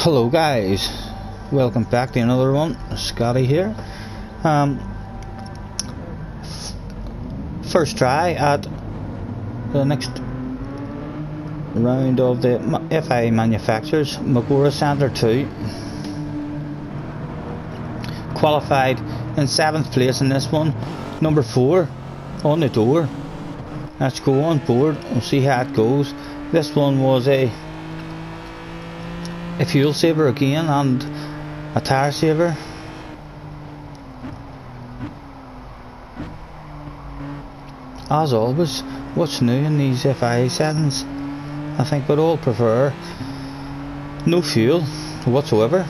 Hello guys, welcome back to another one. Scotty here. First try at the next round of the FI manufacturers Magora Center 2. Qualified in 7th place in this one, number 4 on the door. Let's go on board and see how it goes. This one was a fuel saver again and a tire saver. As always, what's new in these FIA settings? I think we'd all prefer no fuel whatsoever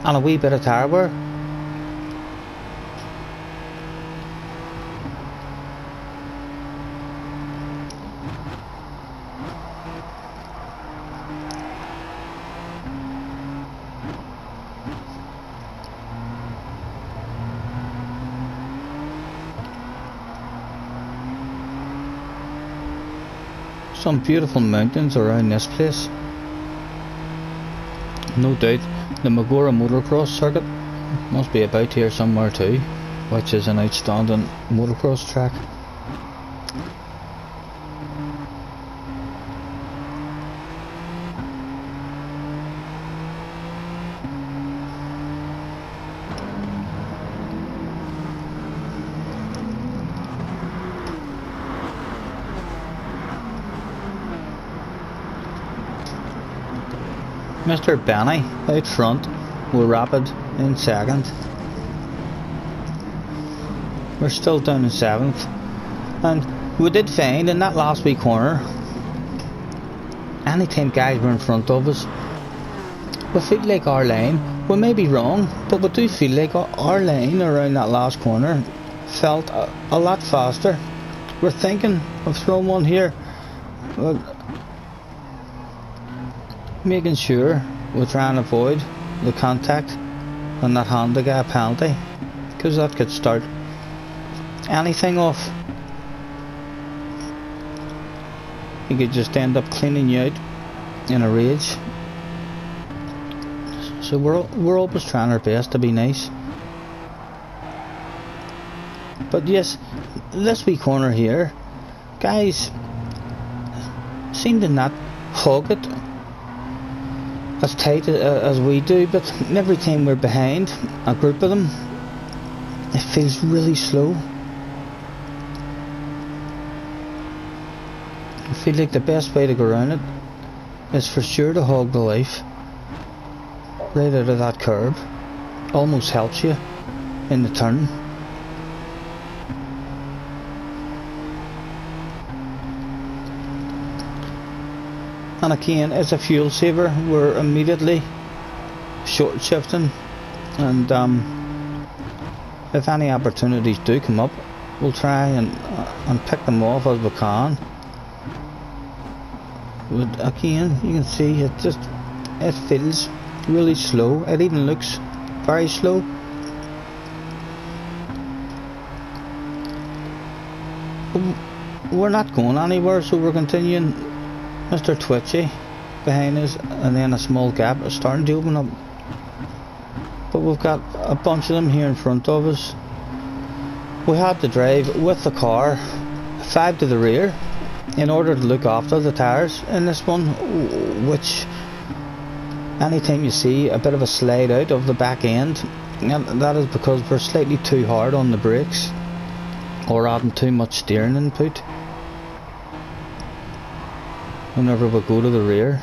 and a wee bit of tire wear. Some beautiful mountains around this place. No doubt the Magora motocross circuit must be about here somewhere too, which is an outstanding motocross track. Mr. Benny out front with Rapid in 2nd. We're still down in 7th, and we did find in that last wee corner, anytime guys were in front of us, we feel like our line, we may be wrong, but we do feel like our line around that last corner felt a lot faster. We're thinking of throwing one here, but making sure we try and avoid the contact and that hand the guy a penalty, because that could start anything off. He could just end up cleaning you out in a rage. So we're always trying our best to be nice. But yes, this wee corner here, guys seem to not hug it as tight as we do, but every time we're behind a group of them, it feels really slow. I feel like the best way to go around it is for sure to hog the life right out of that curb. Almost helps you in the turn. And again, as a fuel saver, we're immediately short shifting, and if any opportunities do come up, we'll try and pick them off as we can. But again, you can see it feels really slow. It even looks very slow. We're not going anywhere, so we're continuing. Mr. Twitchy behind us, and then a small gap is starting to open up, but we've got a bunch of them here in front of us. We had to drive with the car 5 to the rear in order to look after the tyres in this one, which anytime you see a bit of a slide out of the back end, that is because we're slightly too hard on the brakes or adding too much steering input whenever we go to the rear.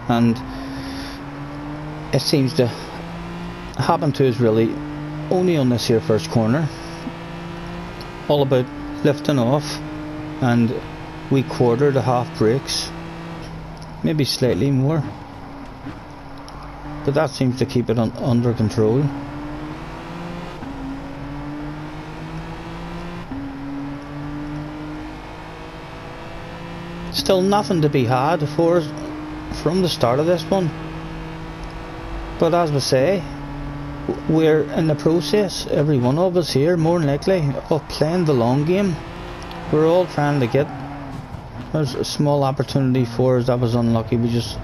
And it seems to happen to us really only on this here first corner. All about lifting off and we quarter to half brakes, maybe slightly more, but that seems to keep it under control. Still nothing to be had for us from the start of this one, but as we say, we're in the process, every one of us here, more than likely, of playing the long game We're all trying to get. There's a small opportunity for us. That was unlucky. We just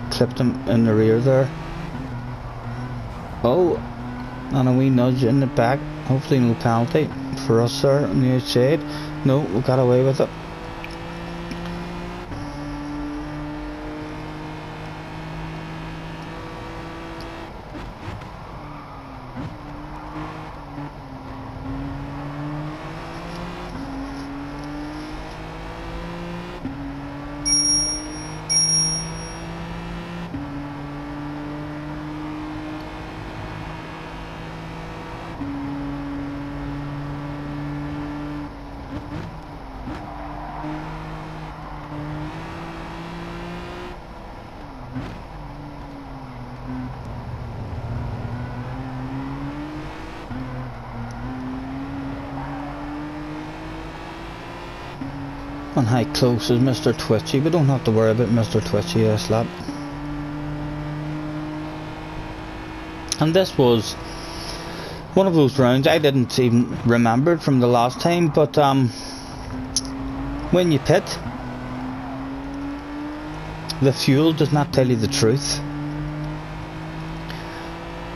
clipped him in the rear there. Oh, and a wee nudge in the back. Hopefully no penalty for us there on the outside. No, we got away with it. And how close is Mr. Twitchy? We don't have to worry about Mr. Twitchy this lap. And this was one of those rounds I didn't even remember it from the last time, but when you pit, the fuel does not tell you the truth.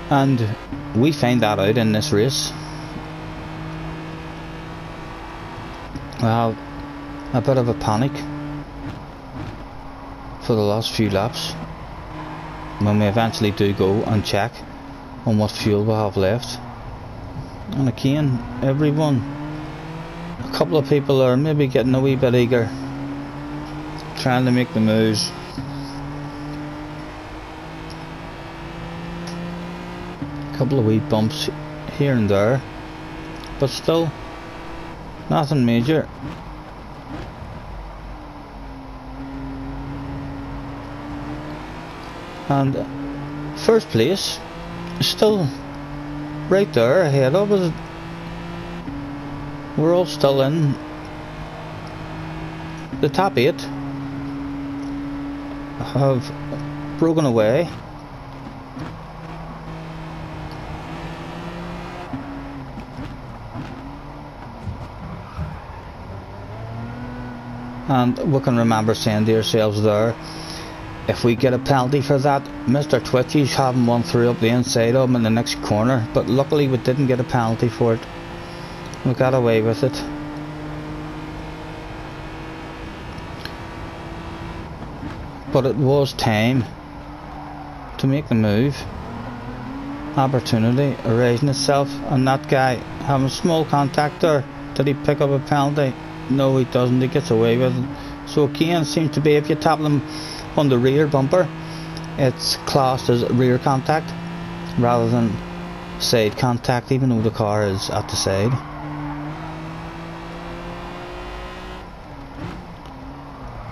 And we find that out in this race. Well, a bit of a panic for the last few laps when we eventually do go and check on what fuel we have left. And again, everyone, a couple of people are maybe getting a wee bit eager, trying to make the moves. A couple of wee bumps here and there, but still nothing major. And first place is still right there ahead of us. We're all still in the top 8 have broken away. And we can remember saying to ourselves there, if we get a penalty for that, Mr. Twitchy's having one through up the inside of him in the next corner. But luckily we didn't get a penalty for it. We got away with it. But it was time to make the move. Opportunity arising itself, and that guy having small contact there. Did he pick up a penalty? No, he doesn't. He gets away with it. So again, seems to be if you tap them on the rear bumper, it's classed as rear contact rather than side contact, even though the car is at the side.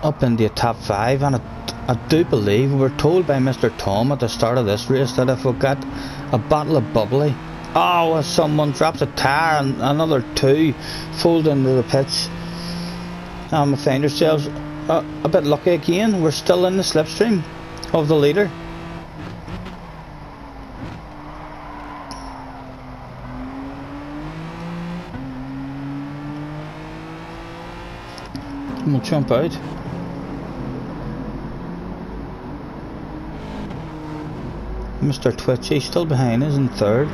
Up in the top 5, and I do believe we were told by Mr. Tom at the start of this race that if we got a bottle of bubbly, if someone drops a tyre and another 2 fold into the pits, we find ourselves a bit lucky again. We're still in the slipstream of the leader. And we'll jump out. Mr. Twitchy still behind us in 3rd.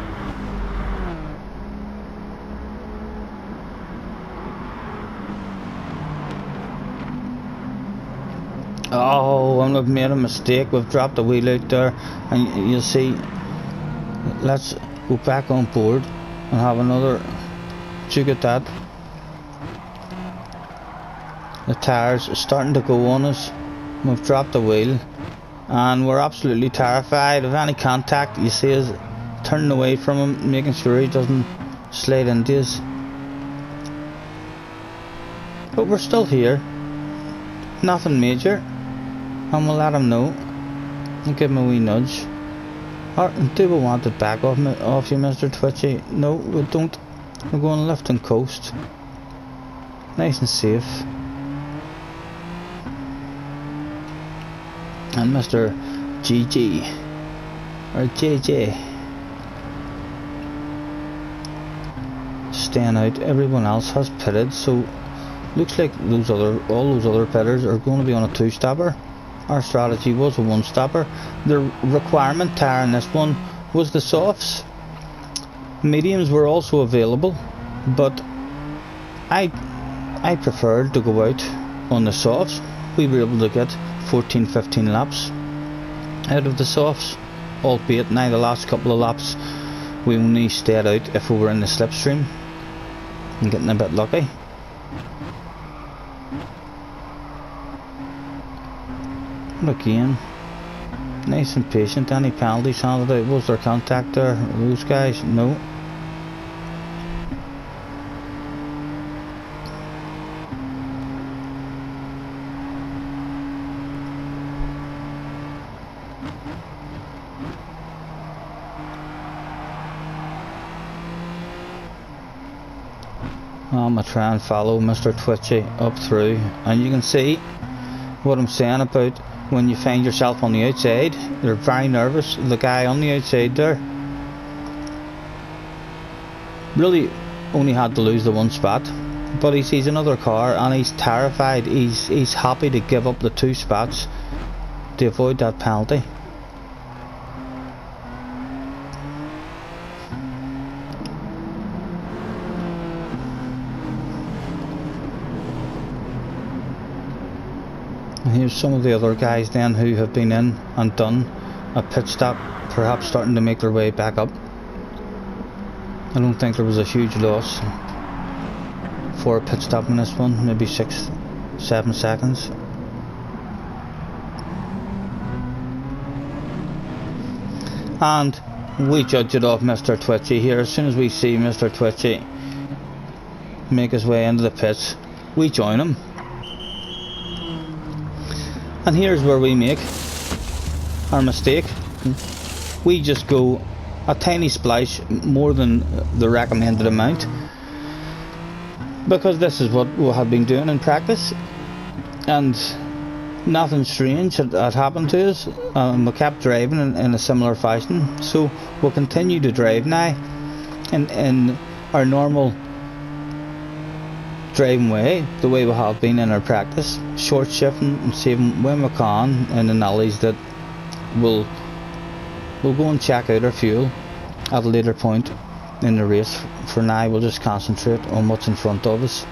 Oh, and we've made a mistake. We've dropped the wheel out there, and you'll see. Let's go back on board and have another jig at that. The tyres are starting to go on us. We've dropped the wheel, and we're absolutely terrified of any contact. You see us turning away from him, making sure he doesn't slide into us. But we're still here. Nothing major. And we'll let him know and give him a wee nudge. Or do we want it back off you, Mr. Twitchy? No, we don't. We're going left and coast. Nice and safe. And Mr. GG or JJ staying out. Everyone else has pitted, so looks like all those other pitters are going to be on a 2-stopper. Our strategy was a 1-stopper. The requirement tire in this one was the softs. Mediums were also available, but I preferred to go out on the softs. We were able to get 14-15 laps out of the softs, albeit now the last couple of laps we only stayed out if we were in the slipstream and getting a bit lucky. But again, nice and patient. Any penalties handed out? Was there contact there? Those guys? No. I'm going to try and follow Mr. Twitchy up through, and you can see what I'm saying about when you find yourself on the outside. They're very nervous. The guy on the outside there really only had to lose the 1 spot, but he sees another car and he's terrified. He's happy to give up the 2 spots to avoid that penalty. Here's some of the other guys then who have been in and done a pit stop, perhaps starting to make their way back up. I don't think there was a huge loss for a pit stop in this one, maybe 6-7 seconds. And we judge it off Mr. Twitchy here. As soon as we see Mr. Twitchy make his way into the pits, we join him. And here's where we make our mistake. We just go a tiny splash more than the recommended amount, because this is what we had been doing in practice, and nothing strange had happened to us, and we kept driving in a similar fashion. So we'll continue to drive now in our normal driving way, the way we have been in our practice, short shifting and saving when we can in the alleys that we'll go and check out our fuel at a later point in the race. For now we'll just concentrate on what's in front of us.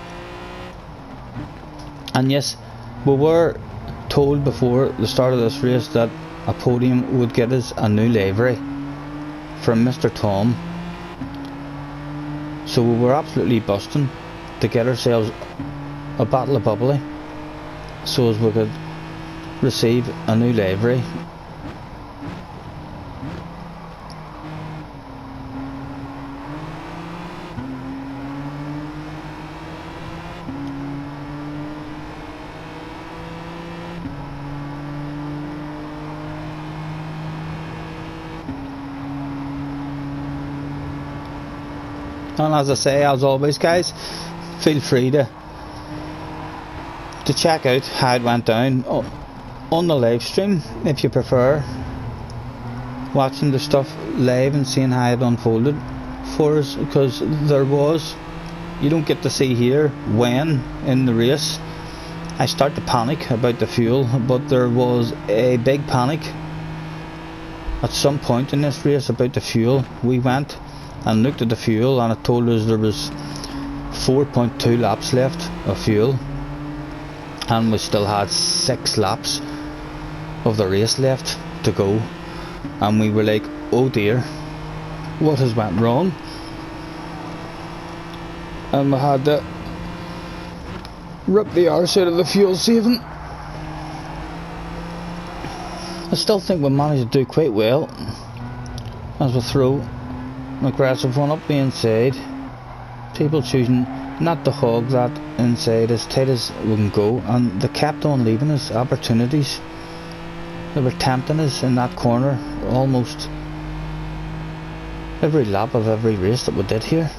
And yes, we were told before the start of this race that a podium would get us a new livery from Mr. Tom, so we were absolutely busting to get ourselves a bottle of bubbly so as we could receive a new livery. And as I say, as always guys, feel free to check out how it went down on the live stream if you prefer watching the stuff live and seeing how it unfolded for us, because you don't get to see here when in the race I start to panic about the fuel, but there was a big panic at some point in this race about the fuel. We went and looked at the fuel and it told us there was 4.2 laps left of fuel, and we still had 6 laps of the race left to go, and we were like, oh dear, what has went wrong? And we had to rip the arse out of the fuel saving. I still think we managed to do quite well as we throw an aggressive one up the inside, people choosing not to hog that inside as tight as we can go, and they kept on leaving us opportunities. They were tempting us in that corner almost every lap of every race that we did here.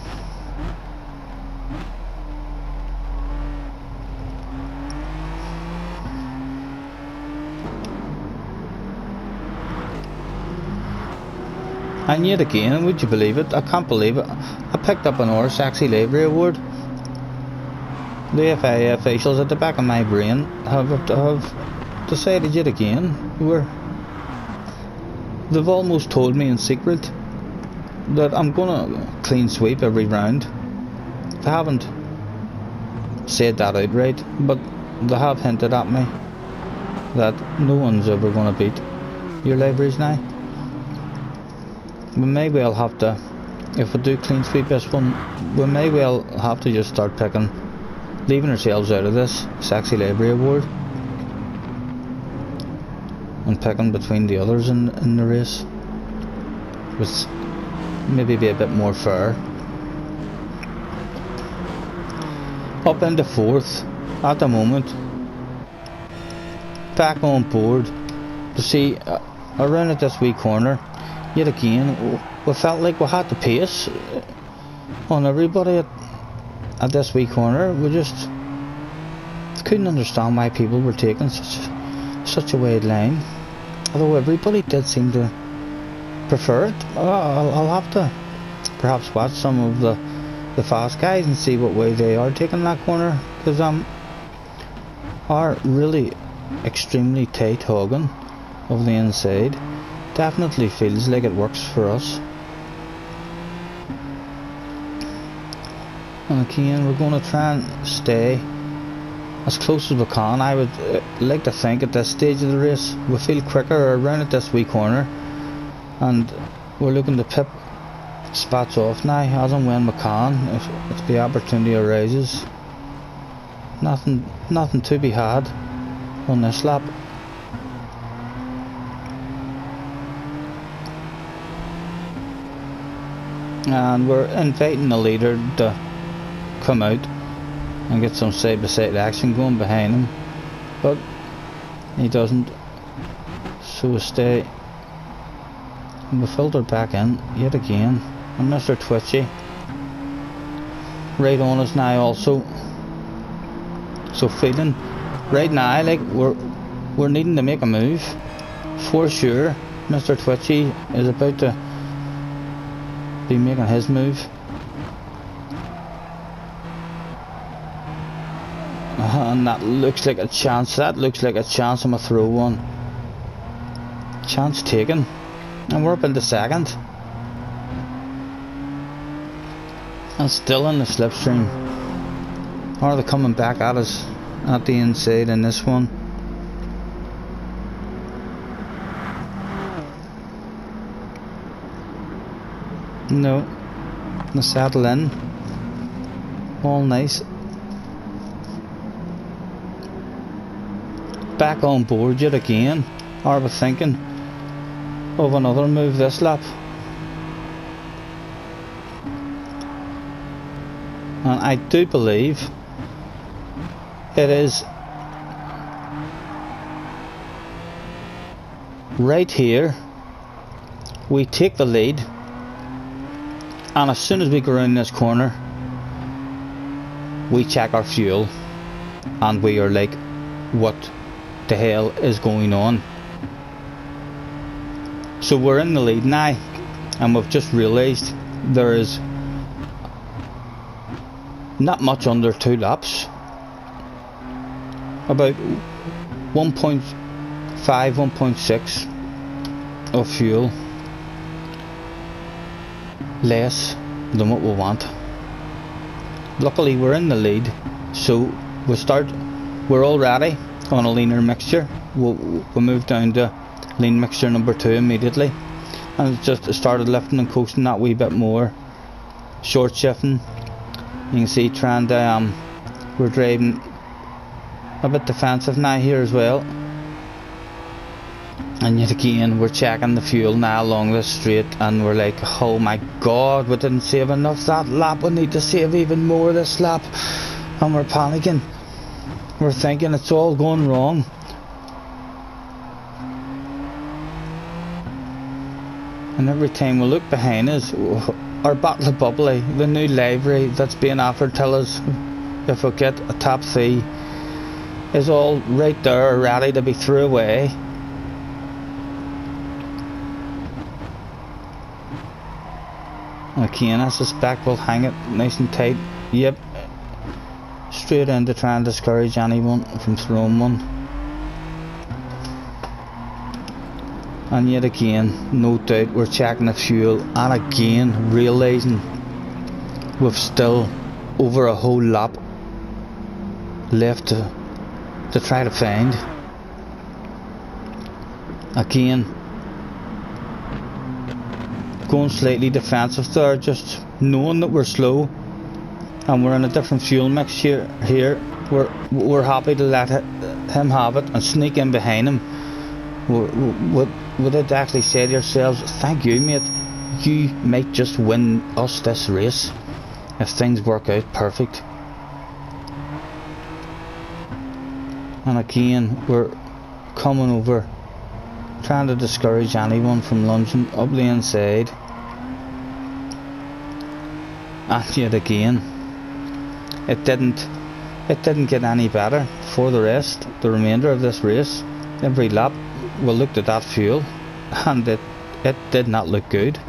And yet again, would you believe it, I can't believe it, I picked up an Sexy Livery Award The FIA officials at the back of my brain have decided yet again they've almost told me in secret that I'm gonna clean sweep every round. They haven't said that outright, but they have hinted at me that no one's ever gonna beat your libraries now. We may well have to, if we do clean sweep this one, we may well have to just start leaving ourselves out of this sexy library award and picking between the others in the race, which maybe be a bit more fair. Up into 4th at the moment, back on board to see around at this wee corner. Yet again, we felt like we had to pace on everybody at this wee corner. We just couldn't understand why people were taking such a wide line, although everybody did seem to prefer it. I'll have to perhaps watch some of the fast guys and see what way they are taking that corner, because our really extremely tight hogging of the inside definitely feels like it works for us. And again, we're going to try and stay as close as we can. I would like to think at this stage of the race we feel quicker around at this wee corner, and we're looking to pip spots off now as and when we can if the opportunity arises. Nothing to be had on this lap. And we're inviting the leader to come out and get some side by side action going behind him, but he doesn't, so we stay and we filter back in yet again. And Mr. Twitchy right on us now also, so feeling right now like we're needing to make a move for sure. Mr. Twitchy is about to be making his move, and that looks like a chance. I'm a throw one. Chance taken, and we're up into 2nd and still in the slipstream. Are they coming back at us at the inside in this one? No, the saddle in, all nice. Back on board yet again. Are we thinking of another move this lap? And I do believe it is right here. We take the lead, and as soon as we go around this corner, we check our fuel, and we are like, what the hell is going on? So we're in the lead now, and we've just realised there is not much under 2 laps, about 1.5, 1.6 of fuel less than what we want. Luckily we're in the lead, so we're already on a leaner mixture. We'll move down to lean mixture number 2 immediately, and it just started lifting and coasting that wee bit more, short shifting. You can see we're driving a bit defensive now here as well, and yet again we're checking the fuel now along this straight, and we're like, oh my god, we didn't save enough that lap, we need to save even more this lap, and we're panicking. We're thinking it's all going wrong. And every time we look behind us, our bottle of bubbly, the new library that's being offered to us if we get a top 3, is all right there ready to be thrown away. Again, I suspect we'll hang it nice and tight. Yep, straight in to try and discourage anyone from throwing one. And yet again, no doubt, we're checking the fuel, and again realising we've still over a whole lap left to try to find. Again, going slightly defensive there, just knowing that we're slow and we're in a different fuel mix here. We're happy to let him have it and sneak in behind him. We did actually say to ourselves, thank you mate, you might just win us this race if things work out perfect. And again, we're coming over, trying to discourage anyone from lunging up the inside. And yet again, it didn't get any better for the remainder of this race. Every lap we looked at that fuel and it did not look good.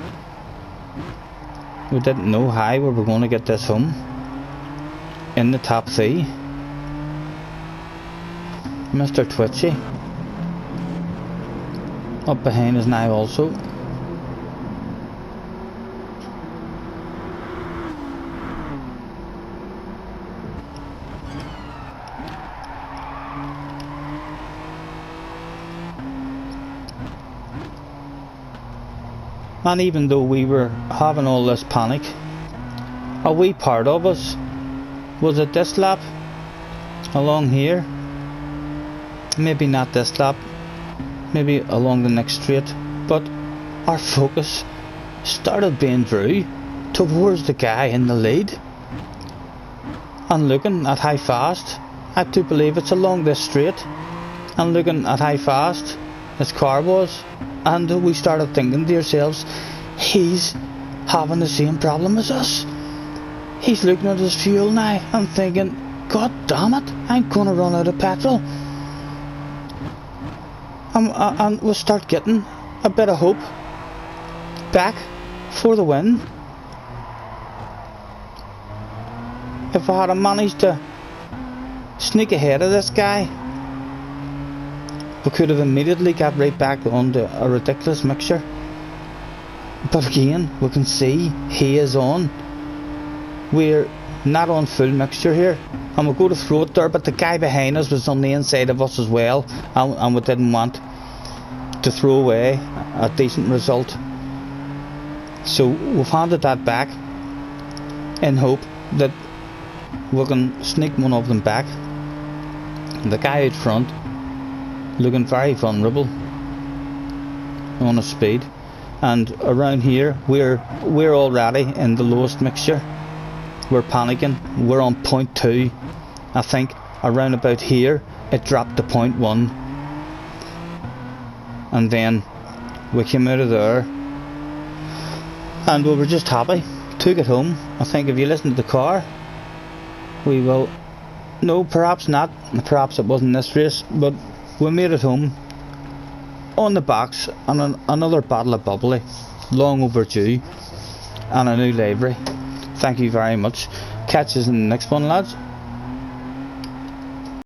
We didn't know how we were going to get this home in the top 3. Mr. Twitchy up behind us now also. And even though we were having all this panic, a wee part of us was at this lap along here. Maybe not this lap, maybe along the next straight, but our focus started being drew towards the guy in the lead and looking at how fast, I do believe it's along this straight, and looking at how fast his car was, and we started thinking to ourselves, he's having the same problem as us. He's looking at his fuel now and thinking, God damn it, I'm gonna run out of petrol. And we'll start getting a bit of hope back for the win. If I had managed to sneak ahead of this guy, we could have immediately got right back onto a ridiculous mixture. But again, we can see he is on. We're not on full mixture here, and we'll go to throw it there, but the guy behind us was on the inside of us as well, and we didn't want to throw away a decent result, so we've handed that back in hope that we can sneak one of them back. The guy out front looking very vulnerable on his speed, and around here we're already in the lowest mixture. We're panicking. We're on 0.2. I think around about here it dropped to 0.1, and then we came out of there and we were just happy, took it home. I think if you listen to the car, we will, no, perhaps not, perhaps it wasn't this race, but we made it home on the box, and another bottle of bubbly, long overdue, and a new livery. Thank you very much. Catch us in the next one, lads.